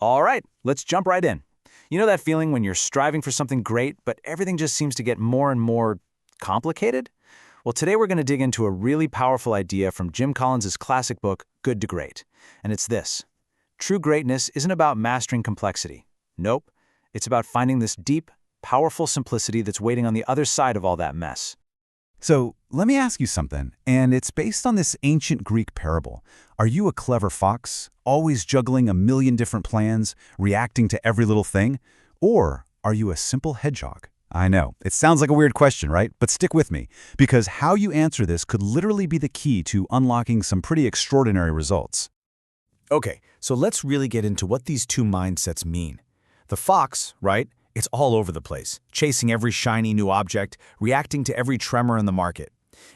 All right, let's jump right in. You know that feeling when you're striving for something great, but everything just seems to get more and more complicated? Well, today we're going to dig into a really powerful idea from Jim Collins' classic book, Good to Great. And it's this. True greatness isn't about mastering complexity. Nope. It's about finding this deep, powerful simplicity that's waiting on the other side of all that mess. So let me ask you something, and it's based on this ancient Greek parable. Are you a clever fox, always juggling a million different plans, reacting to every little thing? Or are you a simple hedgehog? I know, it sounds like a weird question, right? But stick with me, because how you answer this could literally be the key to unlocking some pretty extraordinary results. Okay, so let's really get into what these two mindsets mean. The fox, right? It's all over the place, chasing every shiny new object, reacting to every tremor in the market.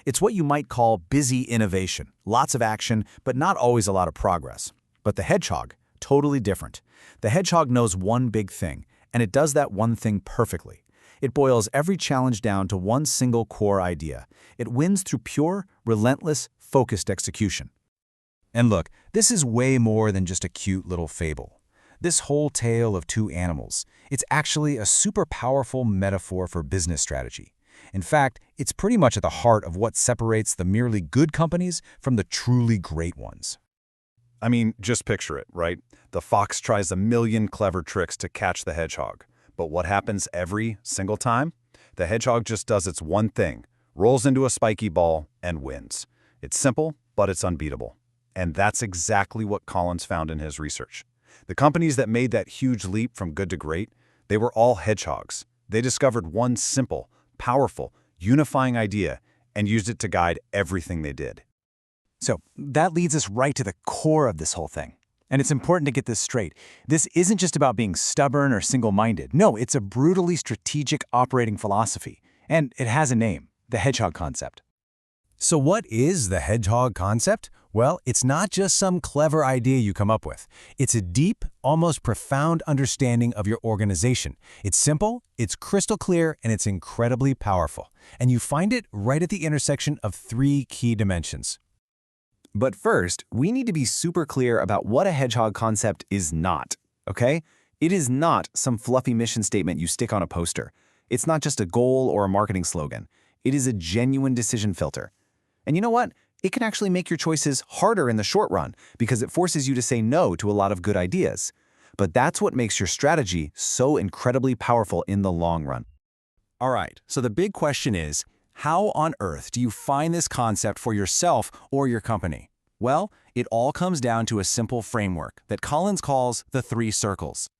It's what you might call busy innovation, lots of action, but not always a lot of progress. But the hedgehog, totally different. The hedgehog knows one big thing, and it does that one thing perfectly. It boils every challenge down to one single core idea. It wins through pure, relentless, focused execution. And look, this is way more than just a cute little fable. This whole tale of two animals, it's actually a super powerful metaphor for business strategy. In fact, it's pretty much at the heart of what separates the merely good companies from the truly great ones. I mean, just picture it, right? The fox tries a million clever tricks to catch the hedgehog. But what happens every single time? The hedgehog just does its one thing, rolls into a spiky ball, and wins. It's simple, but it's unbeatable. And that's exactly what Collins found in his research. The companies that made that huge leap from good to great, they were all hedgehogs. They discovered one simple, powerful, unifying idea and used it to guide everything they did. So that leads us right to the core of this whole thing. And it's important to get this straight. This isn't just about being stubborn or single-minded. No, it's a brutally strategic operating philosophy. And it has a name, the Hedgehog Concept. So what is the Hedgehog Concept? Well, it's not just some clever idea you come up with. It's a deep, almost profound understanding of your organization. It's simple, it's crystal clear, and it's incredibly powerful. And you find it right at the intersection of three key dimensions. But first, we need to be super clear about what a hedgehog concept is not, okay? It is not some fluffy mission statement you stick on a poster. It's not just a goal or a marketing slogan. It is a genuine decision filter. And you know what? It can actually make your choices harder in the short run because it forces you to say no to a lot of good ideas. But that's what makes your strategy so incredibly powerful in the long run. All right, so the big question is, how on earth do you find this concept for yourself or your company? Well, it all comes down to a simple framework that Collins calls the 3 circles.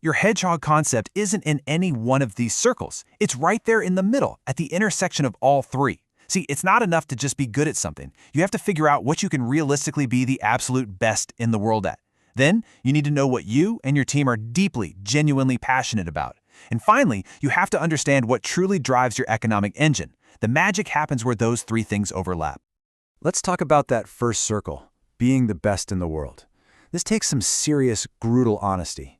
Your hedgehog concept isn't in any one of these circles. It's right there in the middle, at the intersection of all 3. See, it's not enough to just be good at something. You have to figure out what you can realistically be the absolute best in the world at. Then, you need to know what you and your team are deeply, genuinely passionate about. And finally, you have to understand what truly drives your economic engine. The magic happens where those 3 things overlap. Let's talk about that first circle, being the best in the world. This takes some serious, brutal honesty.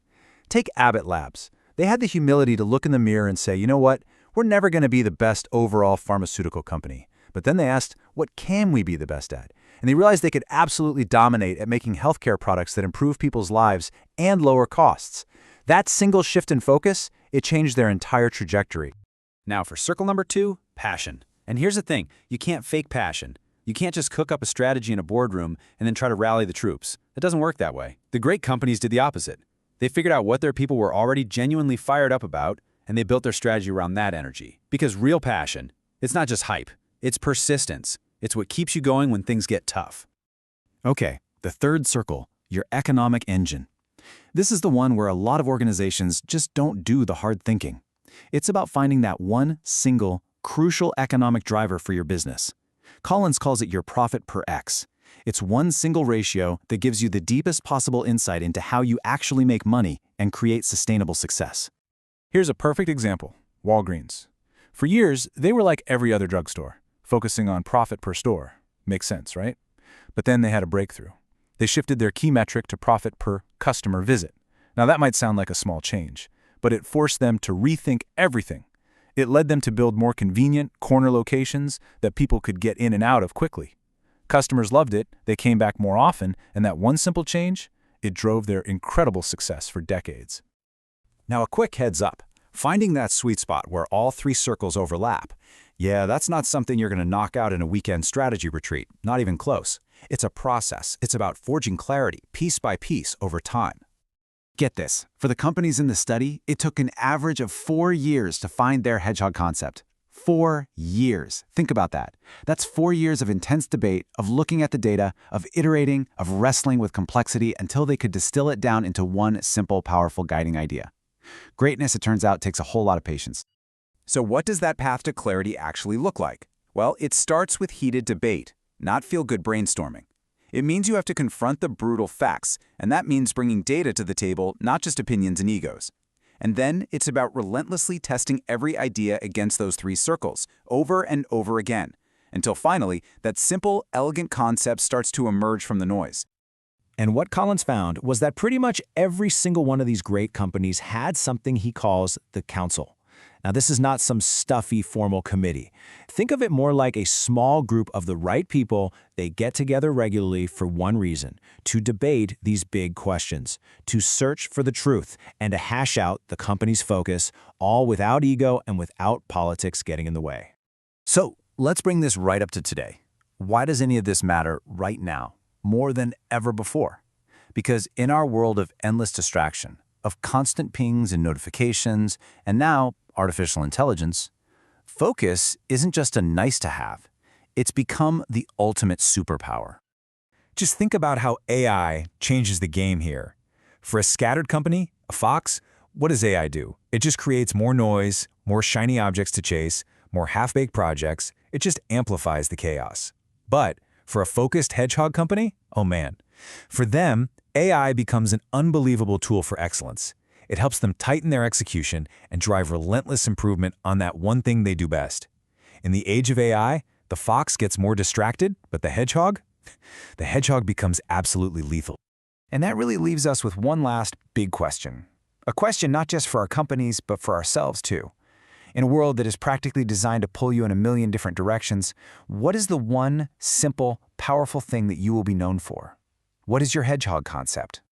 Take Abbott Labs. They had the humility to look in the mirror and say, you know what? We're never going to be the best overall pharmaceutical company. But then they asked, what can we be the best at? And they realized they could absolutely dominate at making healthcare products that improve people's lives and lower costs. That single shift in focus, it changed their entire trajectory. Now for circle number 2, passion. And here's the thing, you can't fake passion. You can't just cook up a strategy in a boardroom and then try to rally the troops. It doesn't work that way. The great companies did the opposite. They figured out what their people were already genuinely fired up about, and they built their strategy around that energy. Because real passion, it's not just hype, it's persistence. It's what keeps you going when things get tough. Okay, the third circle, your economic engine. This is the one where a lot of organizations just don't do the hard thinking. It's about finding that one single, crucial economic driver for your business. Collins calls it your profit per X. It's one single ratio that gives you the deepest possible insight into how you actually make money and create sustainable success. Here's a perfect example, Walgreens. For years, they were like every other drugstore, focusing on profit per store. Makes sense, right? But then they had a breakthrough. They shifted their key metric to profit per customer visit. Now that might sound like a small change, but it forced them to rethink everything. It led them to build more convenient corner locations that people could get in and out of quickly. Customers loved it, they came back more often, and that one simple change, It drove their incredible success for decades. Now, a quick heads up. Finding that sweet spot where all three circles overlap, yeah, that's not something you're going to knock out in a weekend strategy retreat, not even close. It's a process. It's about forging clarity, piece by piece, over time. Get this, for the companies in the study, it took an average of 4 years to find their hedgehog concept. 4 years. Think about that. That's 4 years of intense debate, of looking at the data, of iterating, of wrestling with complexity until they could distill it down into one simple, powerful guiding idea. Greatness, it turns out, takes a whole lot of patience. So what does that path to clarity actually look like? Well, it starts with heated debate, not feel-good brainstorming. It means you have to confront the brutal facts, and that means bringing data to the table, not just opinions and egos. And then it's about relentlessly testing every idea against those three circles, over and over again, until finally that simple, elegant concept starts to emerge from the noise. And what Collins found was that pretty much every single one of these great companies had something he calls the council. Now, this is not some stuffy formal committee. Think of it more like a small group of the right people. They get together regularly for one reason: to debate these big questions, to search for the truth, and to hash out the company's focus, all without ego and without politics getting in the way. So let's bring this right up to today. Why does any of this matter right now, more than ever before? Because in our world of endless distraction, of constant pings and notifications, and now artificial intelligence, focus isn't just a nice-to-have. It's become the ultimate superpower. Just think about how AI changes the game here. For a scattered company, a Fox, what does AI do? It just creates more noise, more shiny objects to chase, more half-baked projects. It just amplifies the chaos. But for a focused hedgehog company, oh man, for them, AI becomes an unbelievable tool for excellence. It helps them tighten their execution and drive relentless improvement on that one thing they do best. In the age of AI, the fox gets more distracted, but the hedgehog becomes absolutely lethal. And that really leaves us with one last big question. A question not just for our companies, but for ourselves too. In a world that is practically designed to pull you in a million different directions, what is the one simple, powerful thing that you will be known for? What is your hedgehog concept?